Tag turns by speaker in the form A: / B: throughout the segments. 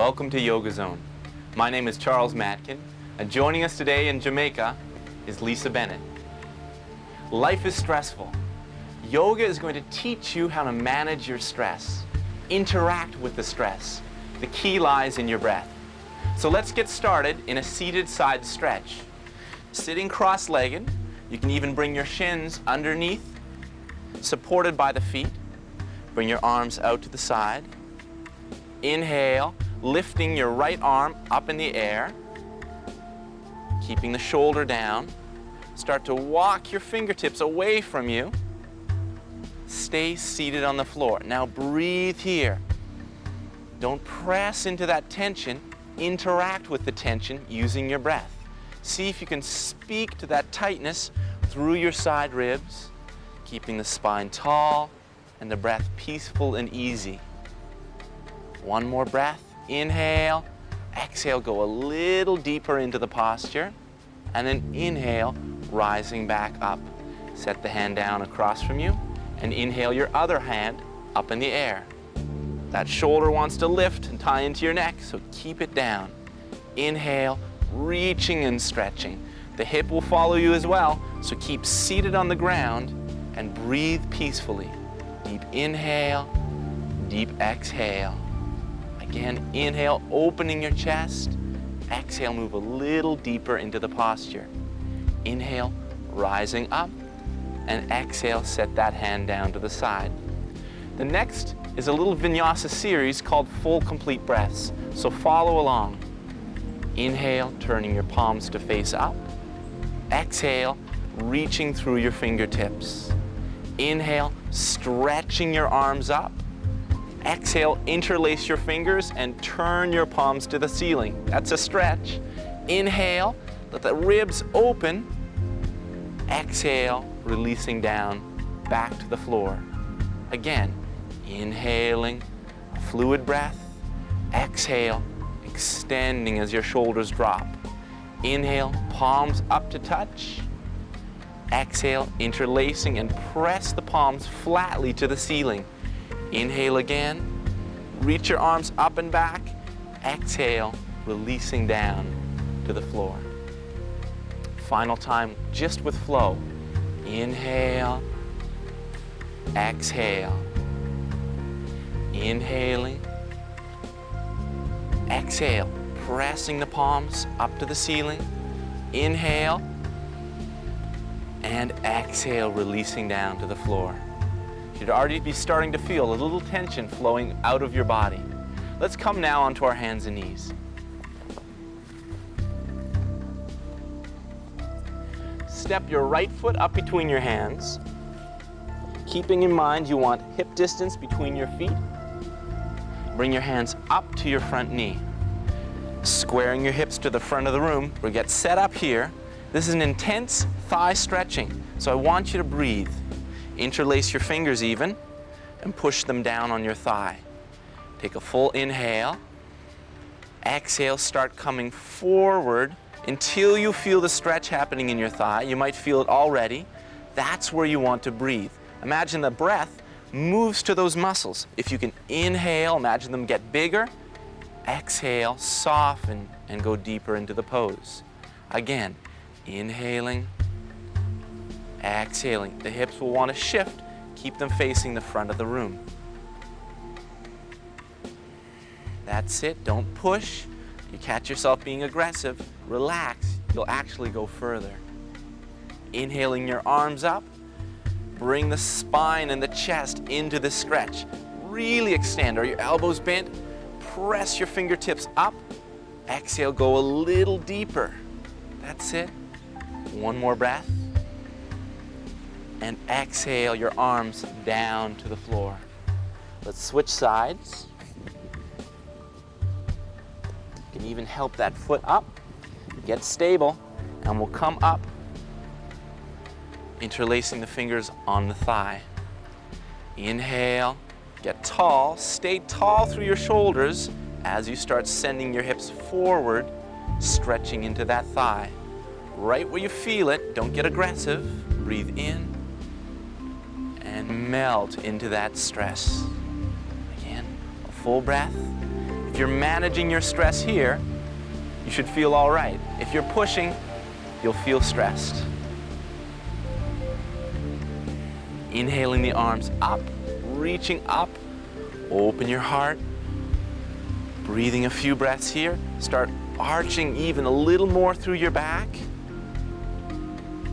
A: Welcome to Yoga Zone. My name is Charles Matkin, and joining us today in Jamaica is Lisa Bennett. Life is stressful. Yoga is going to teach you how to manage your stress, interact with the stress. The key lies in your breath. So let's get started in a seated side stretch. Sitting cross-legged, you can even bring your shins underneath, supported by the feet. Bring your arms out to the side. Inhale, lifting your right arm up in the air, keeping the shoulder down. Start to walk your fingertips away from you. Stay seated on the floor. Now breathe here. Don't press into that tension. Interact with the tension using your breath. See if you can speak to that tightness through your side ribs, keeping the spine tall and the breath peaceful and easy. One more breath. Inhale. Exhale, go a little deeper into the posture. And then inhale, rising back up. Set the hand down across from you and inhale your other hand up in the air. That shoulder wants to lift and tie into your neck, so keep it down. Inhale, reaching and stretching. The hip will follow you as well, so keep seated on the ground and breathe peacefully. Deep inhale, deep exhale. Again, inhale, opening your chest. Exhale, move a little deeper into the posture. Inhale, rising up, and exhale, set that hand down to the side. The next is a little vinyasa series called full complete breaths, so follow along. Inhale, turning your palms to face up. Exhale, reaching through your fingertips. Inhale, stretching your arms up. Exhale, interlace your fingers and turn your palms to the ceiling. That's a stretch. Inhale, let the ribs open. Exhale, releasing down, back to the floor. Again, inhaling, a fluid breath. Exhale, extending as your shoulders drop. Inhale, palms up to touch. Exhale, interlacing and press the palms flatly to the ceiling. Inhale again, reach your arms up and back. Exhale, releasing down to the floor. Final time, just with flow. Inhale, exhale. Inhaling, exhale, pressing the palms up to the ceiling. Inhale, and exhale, releasing down to the floor. You should already be starting to feel a little tension flowing out of your body. Let's come now onto our hands and knees. Step your right foot up between your hands. Keeping in mind you want hip distance between your feet. Bring your hands up to your front knee. Squaring your hips to the front of the room. We'll get set up here. This is an intense thigh stretching, so I want you to breathe. Interlace your fingers even and push them down on your thigh. Take a full inhale. Exhale, start coming forward until you feel the stretch happening in your thigh. You might feel it already. That's where you want to breathe. Imagine the breath moves to those muscles. If you can inhale, imagine them get bigger. Exhale, soften, and go deeper into the pose. Again, inhaling, exhaling. The hips will want to shift. Keep them facing the front of the room. That's it. Don't push. You catch yourself being aggressive, relax. You'll actually go further. Inhaling your arms up. Bring the spine and the chest into the stretch. Really extend. Are your elbows bent? Press your fingertips up. Exhale, go a little deeper. That's it. One more breath. And exhale your arms down to the floor. Let's switch sides. You can even help that foot up. Get stable, and we'll come up, interlacing the fingers on the thigh. Inhale, get tall, stay tall through your shoulders as you start sending your hips forward, stretching into that thigh. Right where you feel it, don't get aggressive. Breathe in and melt into that stress. Again, a full breath. If you're managing your stress here, you should feel all right. If you're pushing, you'll feel stressed. Inhaling the arms up, reaching up, open your heart. Breathing a few breaths here. Start arching even a little more through your back.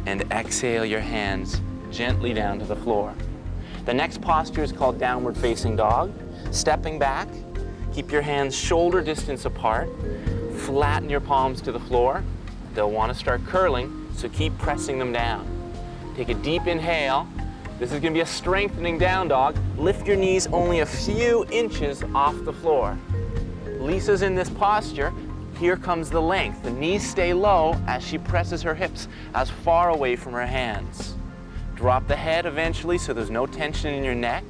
A: And exhale your hands gently down to the floor. The next posture is called downward facing dog. Stepping back, keep your hands shoulder distance apart. Flatten your palms to the floor. They'll want to start curling, so keep pressing them down. Take a deep inhale. This is going to be a strengthening down dog. Lift your knees only a few inches off the floor. Lisa's in this posture. Here comes the length. The knees stay low as she presses her hips as far away from her hands. Drop the head eventually so there's no tension in your neck.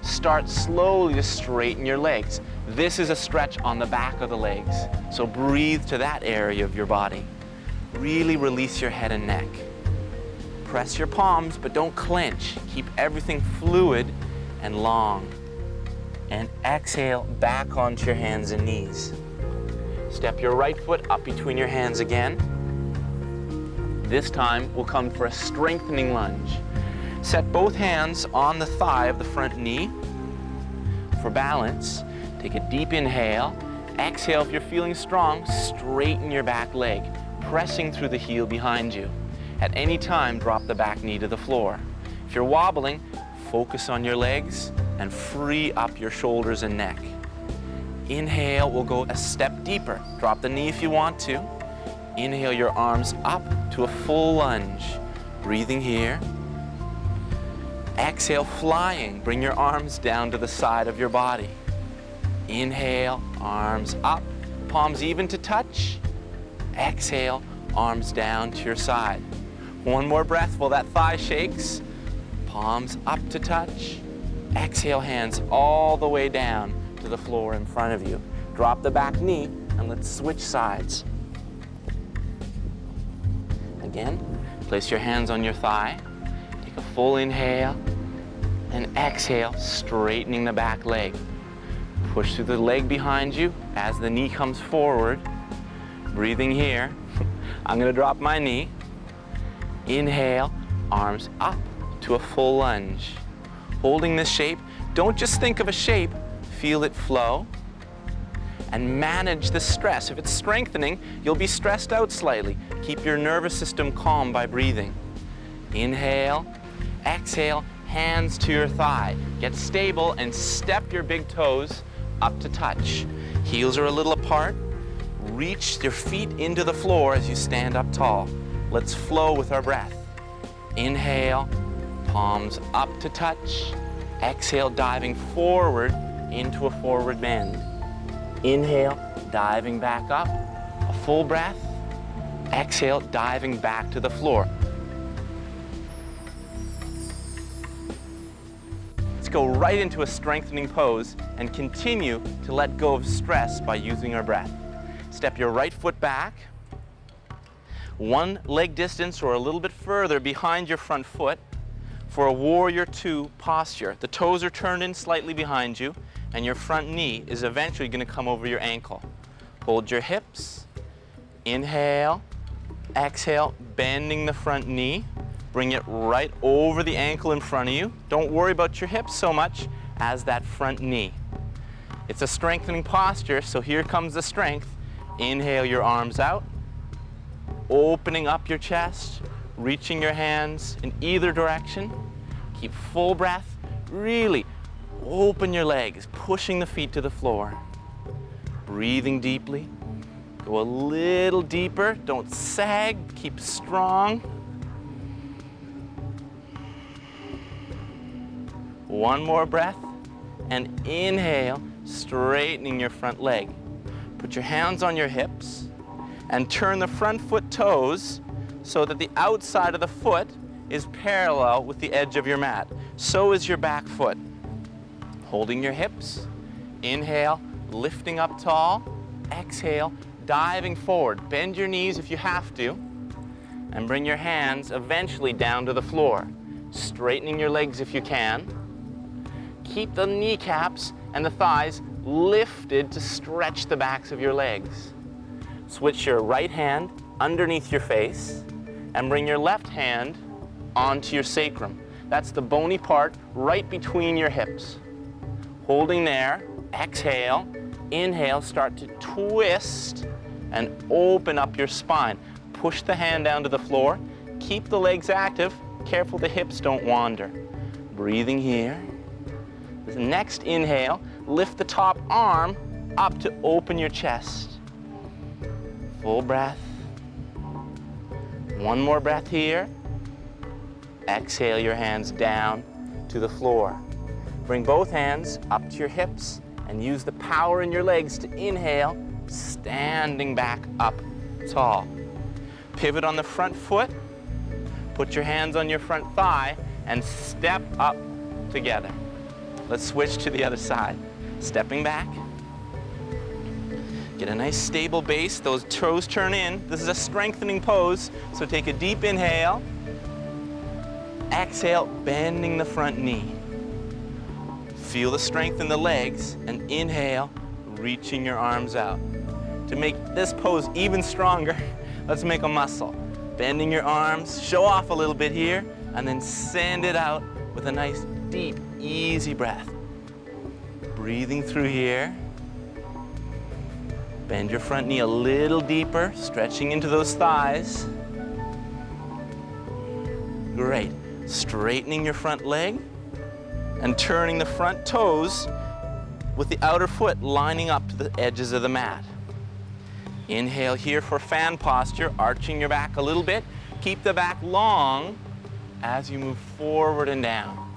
A: Start slowly to straighten your legs. This is a stretch on the back of the legs, so breathe to that area of your body. Really release your head and neck. Press your palms, but don't clench. Keep everything fluid and long. And exhale back onto your hands and knees. Step your right foot up between your hands again. This time we'll come for a strengthening lunge. Set both hands on the thigh of the front knee. For balance, take a deep inhale. Exhale if you're feeling strong, straighten your back leg, pressing through the heel behind you. At any time, drop the back knee to the floor. If you're wobbling, focus on your legs and free up your shoulders and neck. Inhale, we'll go a step deeper. Drop the knee if you want to. Inhale your arms up to a full lunge. Breathing here. Exhale, flying. Bring your arms down to the side of your body. Inhale, arms up, palms even to touch. Exhale, arms down to your side. One more breath while that thigh shakes. Palms up to touch. Exhale, hands all the way down to the floor in front of you. Drop the back knee and let's switch sides. Again, place your hands on your thigh. Take a full inhale and exhale, straightening the back leg. Push through the leg behind you as the knee comes forward. Breathing here. I'm going to drop my knee. Inhale, arms up to a full lunge. Holding this shape, don't just think of a shape, feel it flow. And manage the stress. If it's strengthening, you'll be stressed out slightly. Keep your nervous system calm by breathing. Inhale, exhale, hands to your thigh. Get stable and step your big toes up to touch. Heels are a little apart. Reach your feet into the floor as you stand up tall. Let's flow with our breath. Inhale, palms up to touch. Exhale, diving forward into a forward bend. Inhale, diving back up. A full breath. Exhale, diving back to the floor. Let's go right into a strengthening pose and continue to let go of stress by using our breath. Step your right foot back, one leg distance or a little bit further behind your front foot for a warrior two posture. The toes are turned in slightly behind you and your front knee is eventually going to come over your ankle. Hold your hips, inhale, exhale, bending the front knee. Bring it right over the ankle in front of you. Don't worry about your hips so much as that front knee. It's a strengthening posture, so here comes the strength. Inhale your arms out, opening up your chest, reaching your hands in either direction. Keep full breath. Really open your legs, pushing the feet to the floor. Breathing deeply. Go a little deeper. Don't sag. Keep strong. One more breath. And inhale, straightening your front leg. Put your hands on your hips and turn the front foot toes so that the outside of the foot is parallel with the edge of your mat. So is your back foot. Holding your hips. Inhale, lifting up tall. Exhale, diving forward. Bend your knees if you have to. And bring your hands eventually down to the floor. Straightening your legs if you can. Keep the kneecaps and the thighs lifted to stretch the backs of your legs. Switch your right hand underneath your face and bring your left hand onto your sacrum. That's the bony part right between your hips. Holding there, exhale, inhale, start to twist and open up your spine. Push the hand down to the floor, keep the legs active, careful the hips don't wander. Breathing here. The next inhale, lift the top arm up to open your chest. Full breath. One more breath here. Exhale your hands down to the floor. Bring both hands up to your hips and use the power in your legs to inhale, standing back up tall. Pivot on the front foot. Put your hands on your front thigh and step up together. Let's switch to the other side. Stepping back. Get a nice stable base. Those toes turn in. This is a strengthening pose, so take a deep inhale. Exhale, bending the front knee. Feel the strength in the legs, and inhale, reaching your arms out. To make this pose even stronger, let's make a muscle. Bending your arms, show off a little bit here, and then send it out with a nice, deep, easy breath. Breathing through here. Bend your front knee a little deeper, stretching into those thighs. Great. Straightening your front leg and turning the front toes with the outer foot lining up to the edges of the mat. Inhale here for fan posture, arching your back a little bit. Keep the back long as you move forward and down.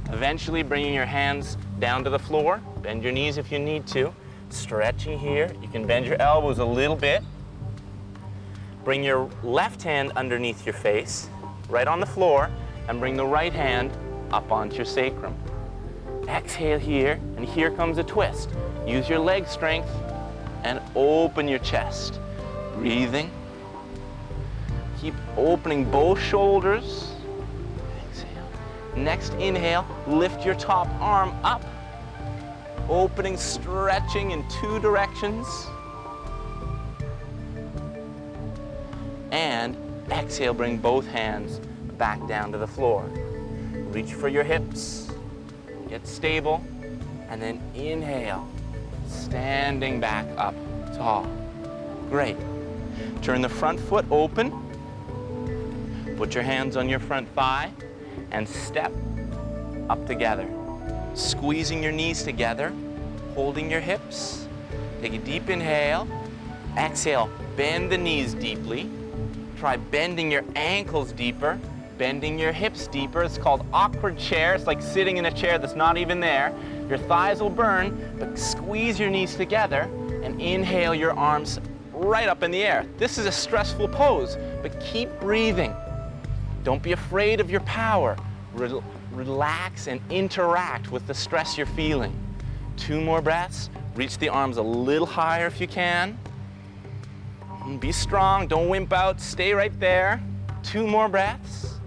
A: Eventually bringing your hands down to the floor. Bend your knees if you need to. Stretching here. You can bend your elbows a little bit. Bring your left hand underneath your face, right on the floor, and bring the right hand up onto your sacrum. Exhale here, and here comes a twist. Use your leg strength and open your chest. Breathing. Keep opening both shoulders. Exhale. Next inhale, lift your top arm up. Opening, stretching in two directions. And exhale, bring both hands back down to the floor. Reach for your hips, get stable, and then inhale, standing back up tall. Great. Turn the front foot open, put your hands on your front thigh, and step up together. Squeezing your knees together, holding your hips. Take a deep inhale, exhale, bend the knees deeply. Try bending your ankles deeper, bending your hips deeper. It's called awkward chair. It's like sitting in a chair that's not even there. Your thighs will burn, but squeeze your knees together and inhale your arms right up in the air. This is a stressful pose, but keep breathing. Don't be afraid of your power. Relax and interact with the stress you're feeling. 2 more breaths. Reach the arms a little higher if you can. Be strong, don't wimp out, stay right there. 2 more breaths.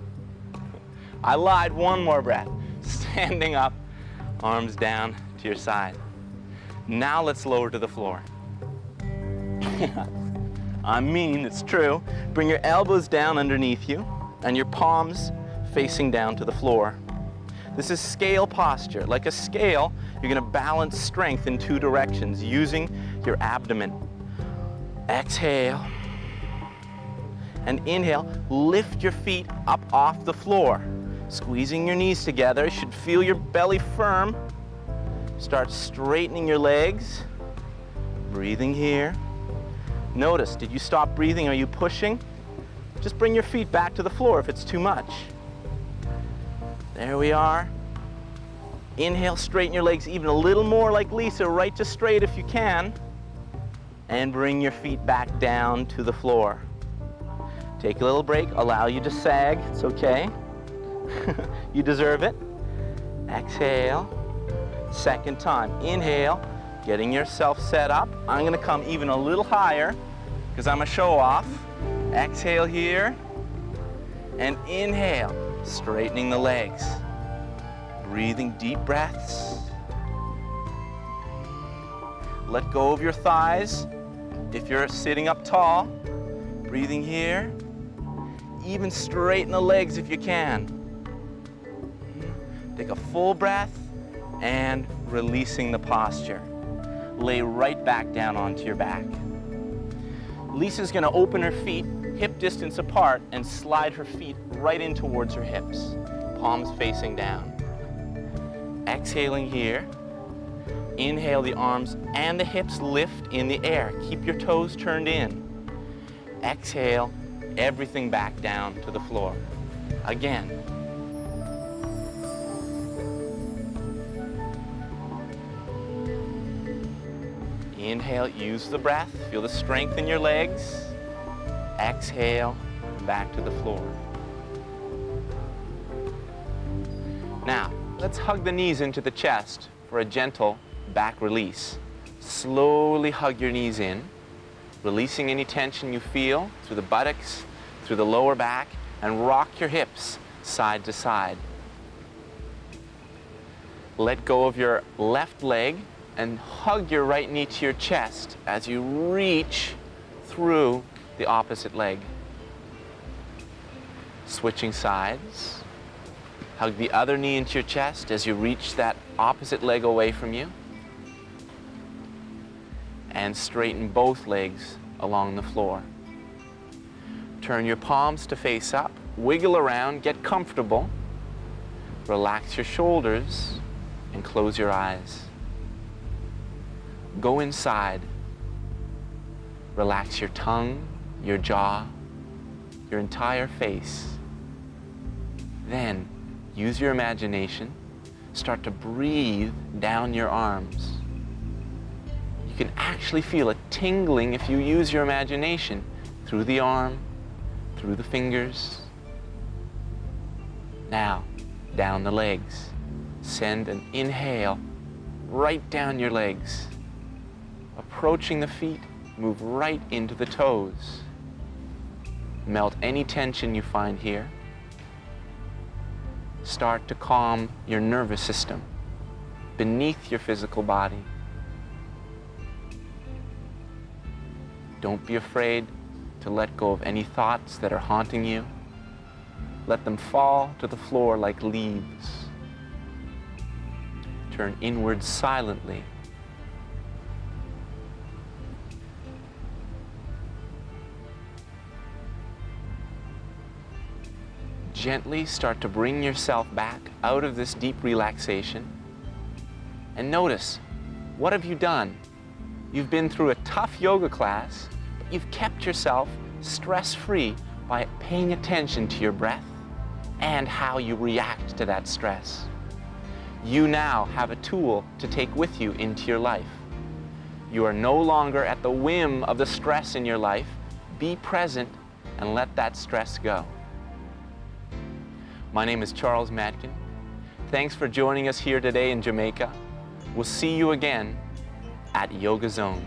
A: I lied, 1 more breath. Standing up, arms down to your side. Now let's lower to the floor. I mean, it's true. Bring your elbows down underneath you and your palms facing down to the floor. This is scale posture. Like a scale, you're going to balance strength in 2 directions using your abdomen. Exhale. And inhale, lift your feet up off the floor. Squeezing your knees together. You should feel your belly firm. Start straightening your legs. Breathing here. Notice, did you stop breathing? Are you pushing? Just bring your feet back to the floor if it's too much. There we are. Inhale, straighten your legs even a little more like Lisa, right to straight if you can. And bring your feet back down to the floor. Take a little break, allow you to sag, it's okay. You deserve it. Exhale. Second time, inhale, getting yourself set up. I'm gonna come even a little higher because I'm a show off. Exhale here, and inhale, straightening the legs. Breathing deep breaths. Let go of your thighs. If you're sitting up tall, breathing here. Even straighten the legs if you can. Take a full breath and releasing the posture. Lay right back down onto your back. Lisa's going to open her feet hip distance apart and slide her feet right in towards her hips, palms facing down. Exhaling here. Inhale, the arms and the hips lift in the air. Keep your toes turned in. Exhale, everything back down to the floor. Again. Inhale, use the breath. Feel the strength in your legs. Exhale, back to the floor. Now, let's hug the knees into the chest for a gentle back release. Slowly hug your knees in, releasing any tension you feel through the buttocks, through the lower back, and rock your hips side to side. Let go of your left leg and hug your right knee to your chest as you reach through the opposite leg. Switching sides. Hug the other knee into your chest as you reach that opposite leg away from you. And straighten both legs along the floor. Turn your palms to face up. Wiggle around, get comfortable. Relax your shoulders and close your eyes. Go inside. Relax your tongue, your jaw, your entire face. Then, use your imagination. Start to breathe down your arms. You can actually feel a tingling if you use your imagination through the arm, through the fingers. Now, down the legs. Send an inhale right down your legs. Approaching the feet, move right into the toes. Melt any tension you find here. Start to calm your nervous system beneath your physical body. Don't be afraid to let go of any thoughts that are haunting you. Let them fall to the floor like leaves. Turn inward silently. Gently start to bring yourself back out of this deep relaxation. And notice, what have you done? You've been through a tough yoga class, but you've kept yourself stress-free by paying attention to your breath and how you react to that stress. You now have a tool to take with you into your life. You are no longer at the whim of the stress in your life. Be present and let that stress go. My name is Charles Matkin. Thanks for joining us here today in Jamaica. We'll see you again at Yoga Zone.